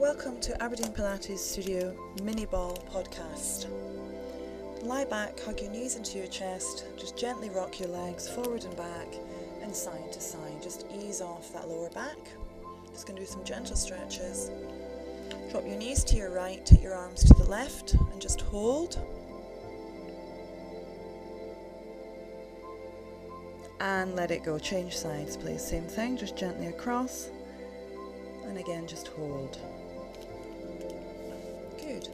Welcome to Aberdeen Pilates Studio Mini Ball Podcast. Lie back, hug your knees into your chest, just gently rock your legs forward and back and side to side. Just ease off that lower back. Just going to do some gentle stretches. Drop your knees to your right, take your arms to the left and just hold. And let it go. Change sides please. Same thing, just gently across. And again, just hold. Good.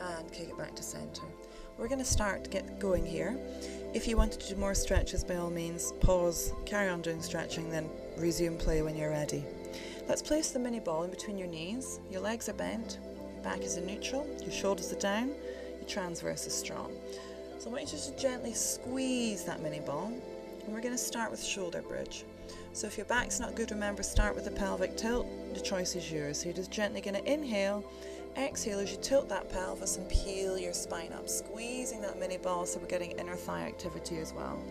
And kick it back to centre. We're going to start to get going here. If you wanted to do more stretches, by all means, pause, carry on doing stretching, then resume play when you're ready. Let's place the mini ball in between your knees. Your legs are bent, your back is in neutral, your shoulders are down, your transverse is strong. So I want you to just gently squeeze that mini ball. And we're going to start with shoulder bridge. So if your back's not good, remember, start with the pelvic tilt. The choice is yours. So you're just gently going to inhale, exhale as you tilt that pelvis and peel your spine up, squeezing that mini ball so we're getting inner thigh activity as well.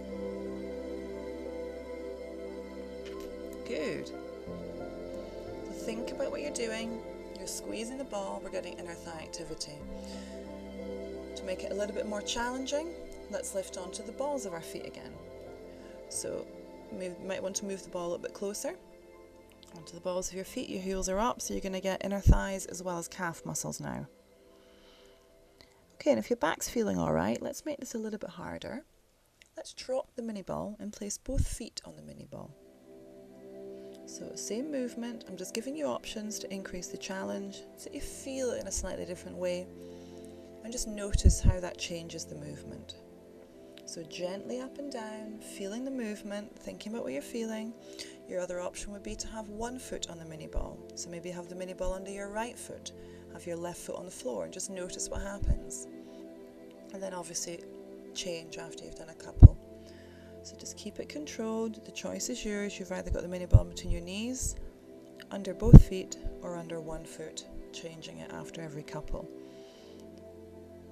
Good. So think about what you're doing. You're squeezing the ball, we're getting inner thigh activity. To make it a little bit more challenging, let's lift onto the balls of our feet again. So you might want to move the ball a little bit closer onto the balls of your feet. Your heels are up, so you're going to get inner thighs as well as calf muscles now. Okay, and if your back's feeling alright, let's make this a little bit harder. Let's drop the mini ball and place both feet on the mini ball. So same movement, I'm just giving you options to increase the challenge so you feel it in a slightly different way, and just notice how that changes the movement. So gently up and down, feeling the movement, thinking about what you're feeling. Your other option would be to have one foot on the mini ball. So maybe have the mini ball under your right foot, have your left foot on the floor, and just notice what happens. And then obviously change after you've done a couple. So just keep it controlled. The choice is yours. You've either got the mini ball between your knees, under both feet, or under one foot, changing it after every couple.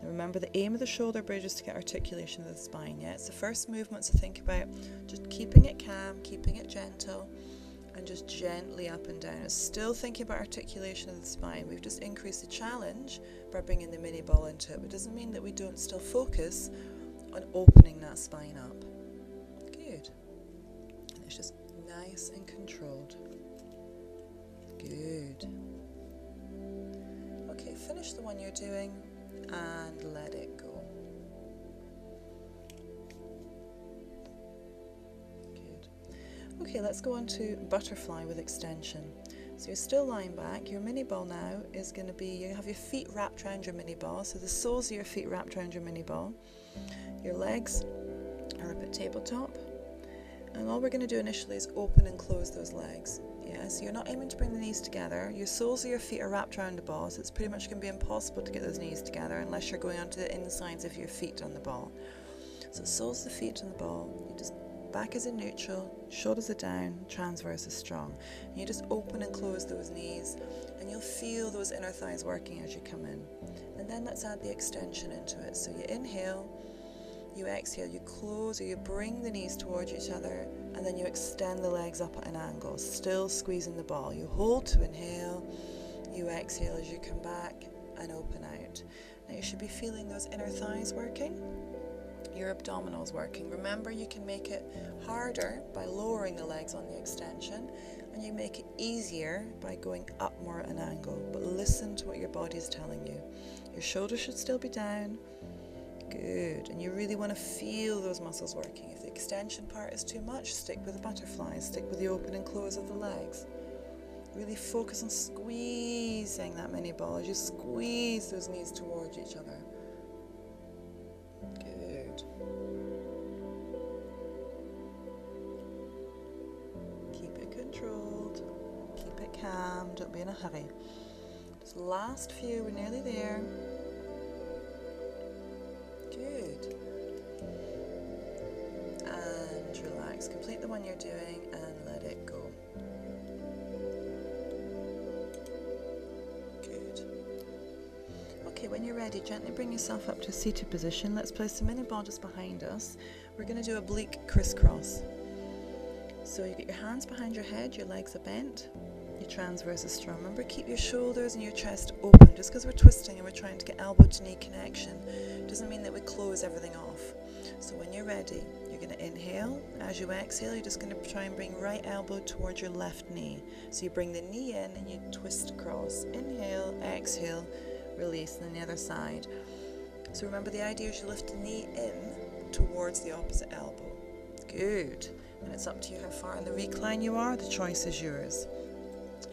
Remember, the aim of the shoulder bridge is to get articulation of the spine. Yeah, it's the first movement, so think about just keeping it calm, keeping it gentle, and just gently up and down. It's still thinking about articulation of the spine. We've just increased the challenge by bringing the mini ball into it, but it doesn't mean that we don't still focus on opening that spine up. Good. And it's just nice and controlled. Good. Okay, finish the one you're doing and let it go. Good. Okay, let's go on to butterfly with extension. So you're still lying back. Your mini ball now is going to be, you have your feet wrapped around your mini ball, so the soles of your feet wrapped around your mini ball. Your legs are up at tabletop, and all we're going to do initially is open and close those legs. Yeah, so you're not aiming to bring the knees together. Your soles of your feet are wrapped around the ball, so it's pretty much going to be impossible to get those knees together unless you're going onto the insides of your feet on the ball. So soles of the feet on the ball, you just, back is in neutral, shoulders are down, transverse is strong. And you just open and close those knees, and you'll feel those inner thighs working as you come in. And then let's add the extension into it. So you inhale, you exhale, you close or you bring the knees towards each other, and then you extend the legs up at an angle, still squeezing the ball. You hold to inhale, you exhale as you come back and open out. Now you should be feeling those inner thighs working, your abdominals working. Remember, you can make it harder by lowering the legs on the extension, and you make it easier by going up more at an angle. But listen to what your body is telling you. Your shoulders should still be down. Good, and you really want to feel those muscles working. If the extension part is too much, stick with the butterflies, stick with the open and close of the legs. Really focus on squeezing that mini ball as you squeeze those knees towards each other. Good. Keep it controlled, keep it calm, don't be in a hurry. Just last few, we're nearly there. Good. And relax. Complete the one you're doing and let it go. Good. Okay, when you're ready, gently bring yourself up to a seated position. Let's place the mini ball just behind us. We're going to do oblique crisscross. So you get your hands behind your head, your legs are bent. Your transverse is strong. Remember, keep your shoulders and your chest open. Just because we're twisting and we're trying to get elbow to knee connection doesn't mean that we close everything off. So when you're ready, you're going to inhale. As you exhale, you're just going to try and bring right elbow towards your left knee. So you bring the knee in and you twist across. Inhale, exhale, release, and then the other side. So remember, the idea is you lift the knee in towards the opposite elbow. Good. And it's up to you how far in the recline you are. The choice is yours.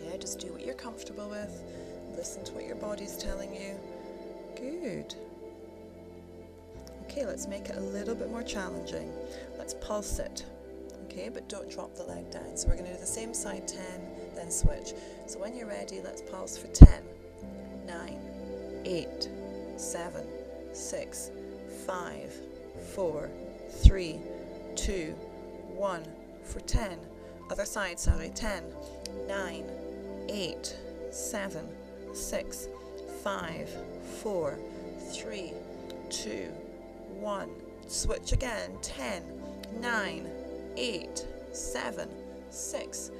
Yeah, just do what you're comfortable with. Listen to what your body's telling you. Good. Okay, let's make it a little bit more challenging. Let's pulse it. Okay, but don't drop the leg down. So we're going to do the same side 10, then switch. So when you're ready, let's pulse for 10, 9, 8, 7, 6, 5, 4, 3, 2, 1. For 10. Other side, sorry. 10, 9, 8, 7, 6, 5, 4, 3, 2, 1. Switch again. 10, 9, 8, 7, 6,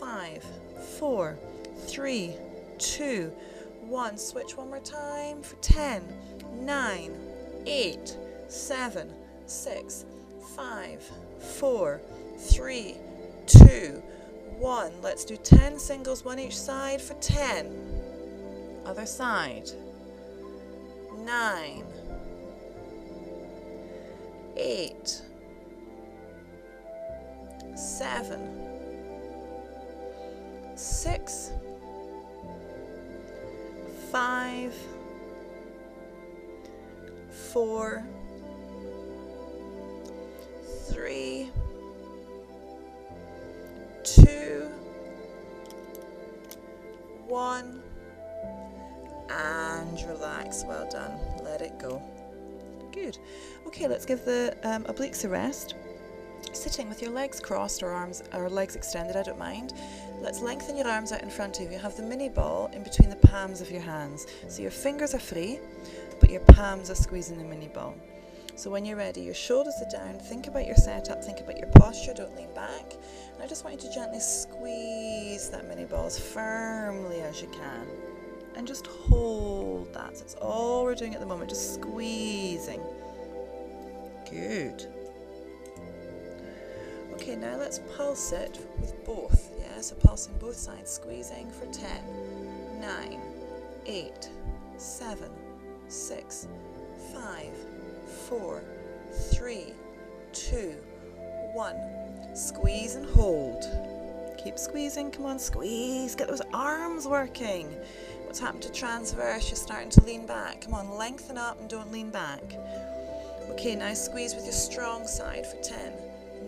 5, 4, 3, 2, 1. Switch one more time for 10, 9, 8, 7, 6, 5, 4, 3, 2, 1. Let's do 10 singles, one each side for 10. Other side. 9, 8, 7, 6, 5, 4, 3, 2, 1, and relax. Well done. Let it go. Good. Okay, let's give the obliques a rest. Sitting with your legs crossed or arms or legs extended, I don't mind. Let's lengthen your arms out in front of you. Have the mini ball in between the palms of your hands. So your fingers are free, but your palms are squeezing the mini ball. So when you're ready, your shoulders are down. Think about your setup, think about your posture, don't lean back. And I just want you to gently squeeze that mini ball as firmly as you can. And just hold that. That's all we're doing at the moment, just squeezing. Good. Okay, now let's pulse it with both. Yeah, so pulsing both sides, squeezing for 10, 9, 8, 7, 6, 5, 4, 3, 2, 1. Squeeze and hold. Keep squeezing, come on, squeeze. Get those arms working. What's happened to transverse? You're starting to lean back. Come on, lengthen up and don't lean back. Okay, now squeeze with your strong side for 10,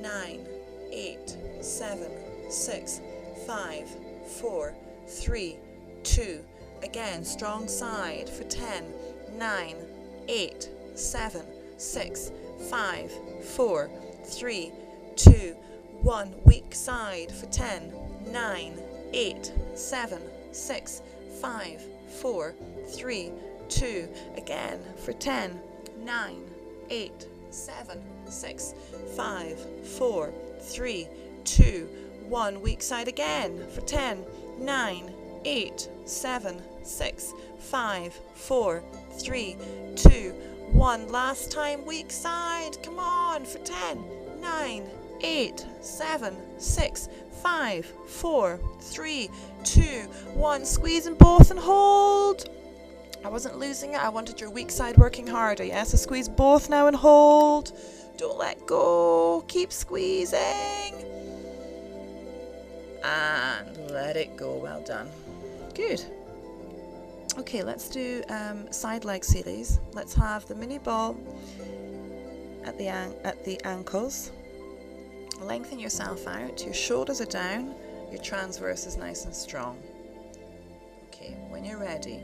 9, 8, 7, 6, 5, 4, 3, 2. Again, strong side for 10, 9, 8, 7, 6, 5, 4, 3, 2, 1. Weak side for 10, 9, 8, 7, 6, 5, 4, 3, 2. Again for 10, 9, 8, 7, 6, 5, 4, 3, 2, 1. Weak side again for 10, 9, 8, 7, 6, 5, 4, 3, 2, 1. Last time, weak side. Come on for 10, 9, 8, 7, 6, 5, 4, 3, 2, 1. Squeeze them both and hold. I wasn't losing it. I wanted your weak side working harder. Yes, so squeeze both now and hold. Don't let go. Keep squeezing. And let it go. Well done. Good. Okay, let's do side leg series. Let's have the mini ball at the ankles. Lengthen yourself out. Your shoulders are down. Your transverse is nice and strong. Okay, when you're ready,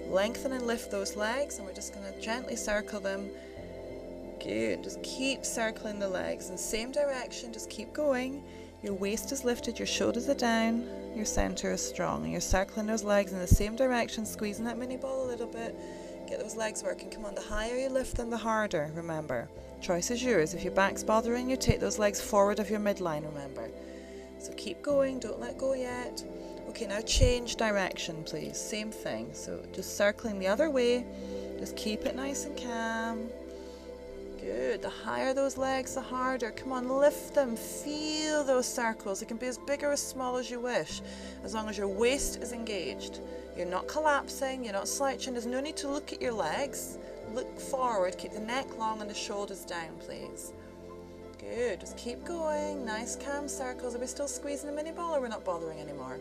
lengthen and lift those legs, and we're just going to gently circle them. Good. Just keep circling the legs in the same direction. Just keep going. Your waist is lifted, your shoulders are down, your center is strong, and you're circling those legs in the same direction, squeezing that mini ball a little bit. Get those legs working. Come on, the higher you lift them, the harder, remember. Choice is yours. If your back's bothering you, take those legs forward of your midline, remember. So keep going, don't let go yet. Okay, now change direction, please. Same thing. So just circling the other way. Just keep it nice and calm. Good. The higher those legs, the harder. Come on, lift them. Feel those circles. They can be as big or as small as you wish, as long as your waist is engaged. You're not collapsing, you're not slouching. There's no need to look at your legs. Look forward. Keep the neck long and the shoulders down, please. Good. Just keep going. Nice calm circles. Are we still squeezing the mini ball or we're not bothering anymore?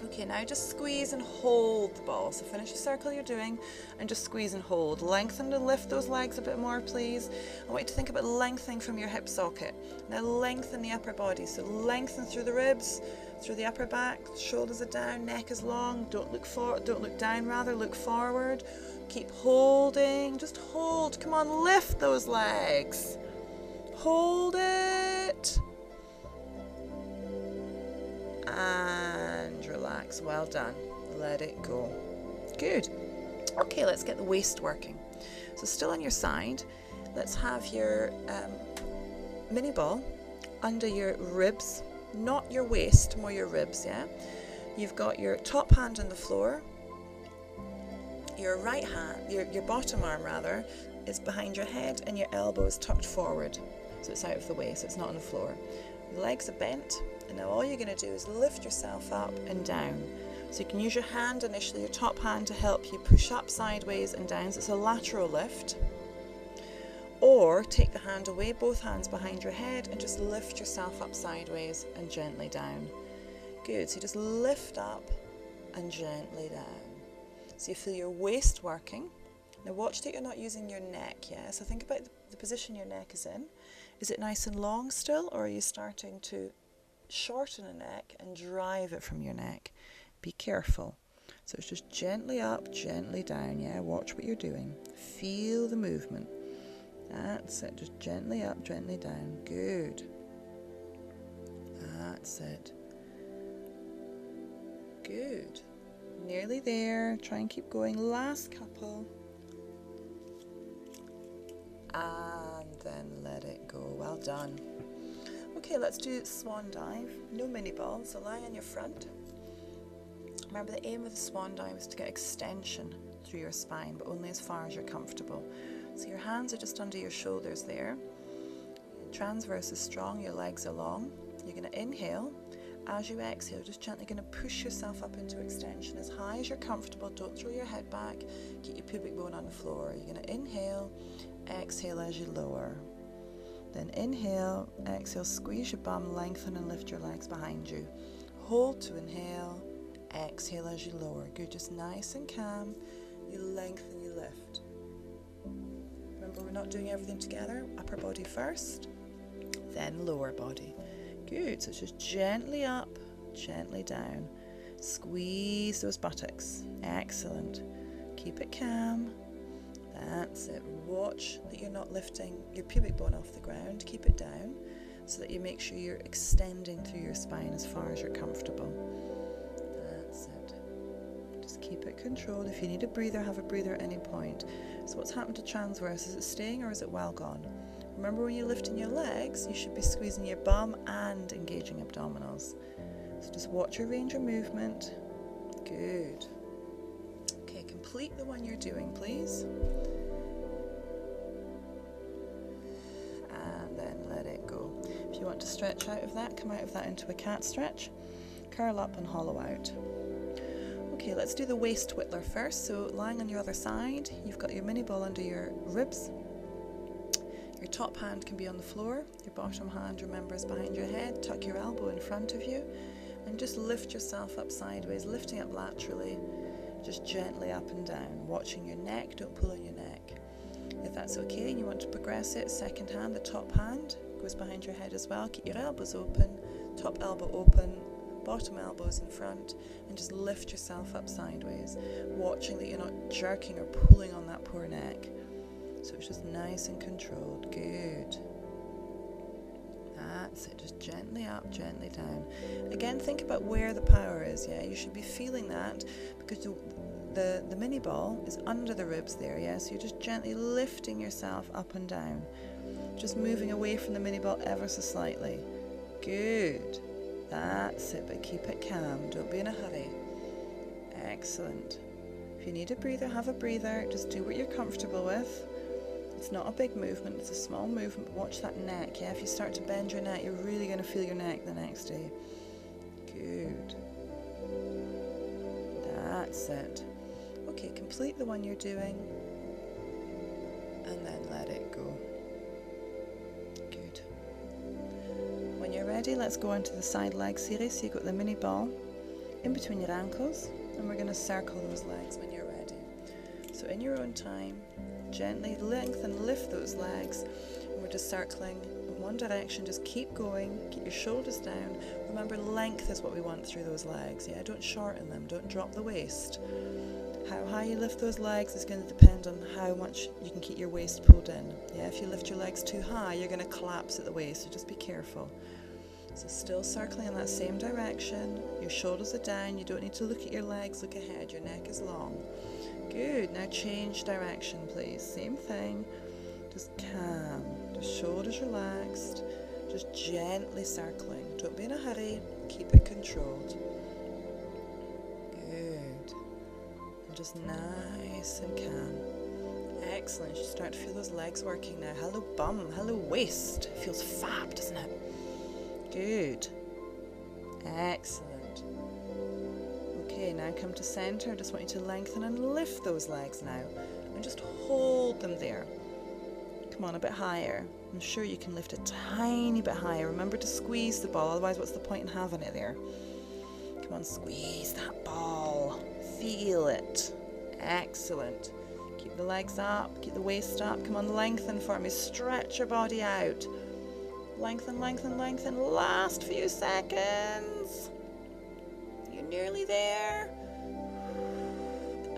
Okay, now just squeeze and hold the ball. So finish the circle you're doing and just squeeze and hold. Lengthen and lift those legs a bit more, please. I want you to think about lengthening from your hip socket. Now lengthen the upper body. So lengthen through the ribs, through the upper back, shoulders are down, neck is long. Don't look forward, don't look down, rather look forward. Keep holding, just hold. Come on, lift those legs. Hold it. And relax. Well done. Let it go. Good. Okay, let's get the waist working. So still on your side, let's have your mini ball under your ribs, not your waist, more your ribs, yeah? You've got your top hand on the floor. Your right hand, your bottom arm rather, is behind your head and your elbow is tucked forward. So it's out of the way, so it's not on the floor. Your legs are bent. And now all you're going to do is lift yourself up and down. So you can use your hand initially, your top hand, to help you push up sideways and down. So it's a lateral lift. Or take the hand away, both hands behind your head, and just lift yourself up sideways and gently down. Good. So you just lift up and gently down. So you feel your waist working. Now watch that you're not using your neck, yeah? So think about the position your neck is in. Is it nice and long still, or are you starting to shorten the neck and drive it from your neck? Be careful. So it's just gently up, gently down, yeah? Watch what you're doing. Feel the movement. That's it. Just gently up, gently down. Good. That's it. Good. Nearly there. Try and keep going. Last couple. And then let it go. Well done. Okay, let's do swan dive. No mini ball, so lie on your front. Remember, the aim of the swan dive is to get extension through your spine, but only as far as you're comfortable. So your hands are just under your shoulders there. Transverse is strong, your legs are long. You're going to inhale. As you exhale, just gently going to push yourself up into extension as high as you're comfortable. Don't throw your head back. Keep your pubic bone on the floor. You're going to inhale, exhale as you lower. Then inhale, exhale, squeeze your bum, lengthen and lift your legs behind you. Hold to inhale, exhale as you lower. Good, just nice and calm. You lengthen, you lift. Remember, we're not doing everything together. Upper body first, then lower body. Good, so it's just gently up, gently down. Squeeze those buttocks. Excellent. Keep it calm. That's it. Watch that you're not lifting your pubic bone off the ground. Keep it down so that you make sure you're extending through your spine as far as you're comfortable. That's it. Just keep it controlled. If you need a breather, have a breather at any point. So what's happened to transverse? Is it staying or is it well gone? Remember, when you're lifting your legs, you should be squeezing your bum and engaging abdominals. So just watch your range of movement. Good. Okay, complete the one you're doing, please. And then let it go. If you want to stretch out of that, come out of that into a cat stretch. Curl up and hollow out. Okay, let's do the waist whittler first. So lying on your other side, you've got your mini ball under your ribs. Your top hand can be on the floor. Your bottom hand, remember, is behind your head. Tuck your elbow in front of you and just lift yourself up sideways, lifting up laterally, just gently up and down, watching your neck. Don't pull on your neck. If that's okay and you want to progress it, second hand, the top hand goes behind your head as well. Keep your elbows open, top elbow open, bottom elbows in front, and just lift yourself up sideways, watching that you're not jerking or pulling on that poor neck. So it's just nice and controlled. Good. That's it. Just gently up, gently down. Again, think about where the power is. Yeah, you should be feeling that because the mini ball is under the ribs there. Yeah, so you're just gently lifting yourself up and down, just moving away from the mini ball ever so slightly. Good. That's it, but keep it calm. Don't be in a hurry. Excellent. If you need a breather, have a breather. Just do what you're comfortable with. It's not a big movement, it's a small movement, but watch that neck, yeah? If you start to bend your neck, you're really going to feel your neck the next day. Good. That's it. Okay, complete the one you're doing, and then let it go. Good. When you're ready, let's go into the side leg series. So you've got the mini ball in between your ankles, and we're going to circle those legs when you're ready. So in your own time, gently lengthen, lift those legs, and we're just circling in one direction. Just keep going, keep your shoulders down. Remember, length is what we want through those legs, yeah? Don't shorten them, don't drop the waist. How high you lift those legs is going to depend on how much you can keep your waist pulled in, yeah? If you lift your legs too high, you're going to collapse at the waist, so just be careful. So still circling in that same direction, your shoulders are down, you don't need to look at your legs, look ahead, your neck is long. Good, now change direction please, same thing, just calm, just shoulders relaxed, just gently circling, don't be in a hurry, keep it controlled. Good, and just nice and calm. Excellent, you start to feel those legs working now. Hello bum, hello waist, it feels fab, doesn't it? Good, excellent. Okay, now come to center. Just want you to lengthen and lift those legs now, and just hold them there. Come on, a bit higher. I'm sure you can lift a tiny bit higher. Remember to squeeze the ball, otherwise what's the point in having it there? Come on, squeeze that ball. Feel it. Excellent. Keep the legs up, keep the waist up. Come on, lengthen for me. Stretch your body out. Lengthen, lengthen, lengthen. Last few seconds. You're nearly there.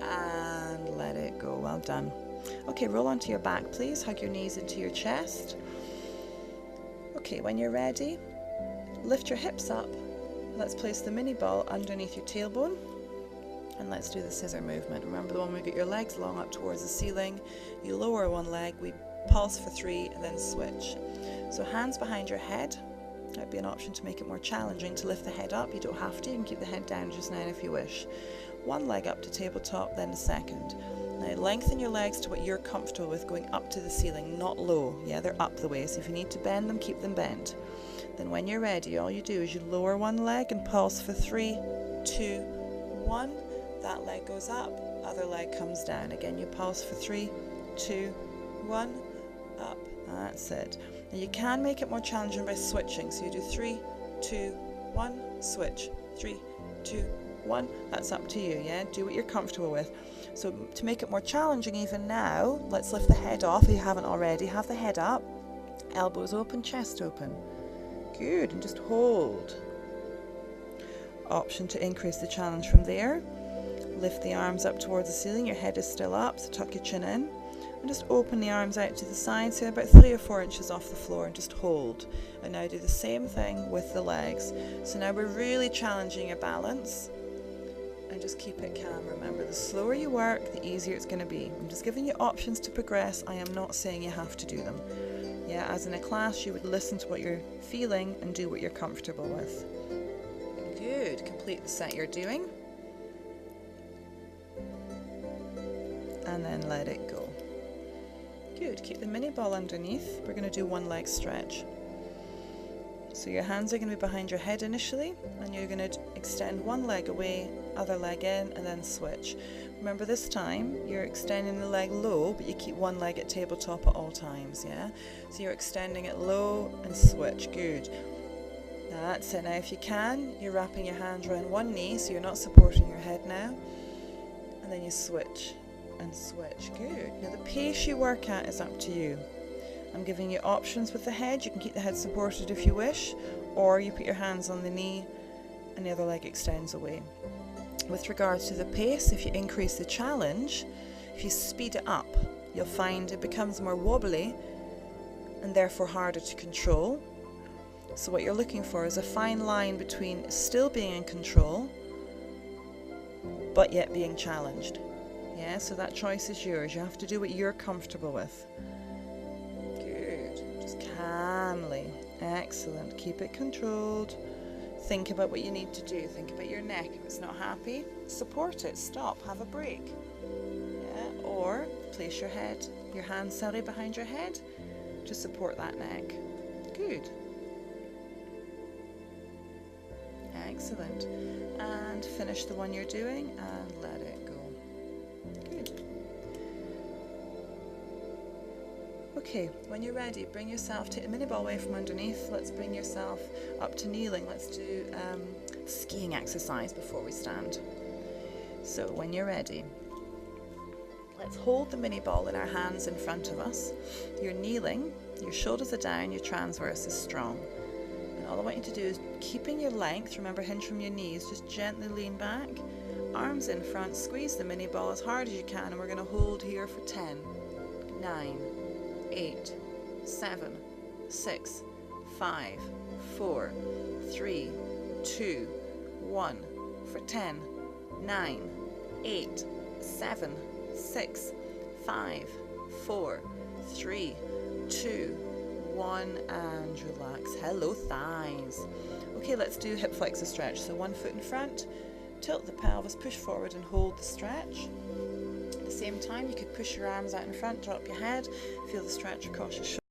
And let it go. Well done. Okay, roll onto your back, please. Hug your knees into your chest. Okay, when you're ready, lift your hips up. Let's place the mini ball underneath your tailbone. And let's do the scissor movement. Remember the one where you get your legs long up towards the ceiling. You lower one leg, we pulse for 3, and then switch. So hands behind your head. That'd be an option to make it more challenging to lift the head up. You don't have to, you can keep the head down just now if you wish. One leg up to tabletop, then the second. Now lengthen your legs to what you're comfortable with, going up to the ceiling, not low. Yeah, they're up the way, so if you need to bend them, keep them bent. Then when you're ready, all you do is you lower one leg and pulse for 3, 2, 1. That leg goes up, other leg comes down. Again, you pulse for 3, 2, 1, up. That's it. Now you can make it more challenging by switching. So you do 3, 2, 1, switch. 3, 2, 1. That's up to you, yeah? Do what you're comfortable with. So to make it more challenging even now, let's lift the head off if you haven't already. Have the head up, elbows open, chest open. Good, and just hold. Option to increase the challenge from there. Lift the arms up towards the ceiling, your head is still up, so tuck your chin in. And just open the arms out to the side, so about 3 or 4 inches off the floor, and just hold. And now do the same thing with the legs. So now we're really challenging your balance. And just keep it calm. Remember, the slower you work, the easier it's going to be. I'm just giving you options to progress. I am not saying you have to do them. Yeah, as in a class, you would listen to what you're feeling and do what you're comfortable with. Good. Complete the set you're doing. And then let it go. Good. Keep the mini ball underneath. We're going to do one leg stretch. So your hands are going to be behind your head initially, and you're going to extend one leg away, other leg in, and then switch. Remember, this time you're extending the leg low, but you keep one leg at tabletop at all times, yeah? So you're extending it low and switch. Good. That's it. Now if you can, you're wrapping your hands around one knee, so you're not supporting your head now, and then you switch and switch. Good. Now the pace you work at is up to you. I'm giving you options with the head. You can keep the head supported if you wish, or you put your hands on the knee and the other leg extends away. With regards to the pace, if you increase the challenge, if you speed it up, you'll find it becomes more wobbly and therefore harder to control. So what you're looking for is a fine line between still being in control but yet being challenged. Yeah, so that choice is yours. You have to do what you're comfortable with. Good. Just calmly. Excellent. Keep it controlled. Think about what you need to do. Think about your neck. If it's not happy, support it. Stop. Have a break. Yeah. Or place your hands behind your head to support that neck. Good. Excellent. And finish the one you're doing and let it go. Good. Okay, when you're ready, bring yourself, take the mini ball away from underneath. Let's bring yourself up to kneeling. Let's do skiing exercise before we stand. So when you're ready, let's hold the mini ball in our hands in front of us. You're kneeling, your shoulders are down, your transverse is strong. And all I want you to do is keeping your length, remember hinge from your knees, just gently lean back, arms in front, squeeze the mini ball as hard as you can, and we're going to hold here for 10, 9, 8, 7, 6, 5, 4, 3, 2, 1 for 10, 9, 8, 7, 6, 5, 4, 3, 2, 1 and relax. Hello thighs. Okay, let's do hip flexor stretch. So one foot in front, tilt the pelvis, push forward and hold the stretch. At the same time, you could push your arms out in front, drop your head, feel the stretch across your shoulders.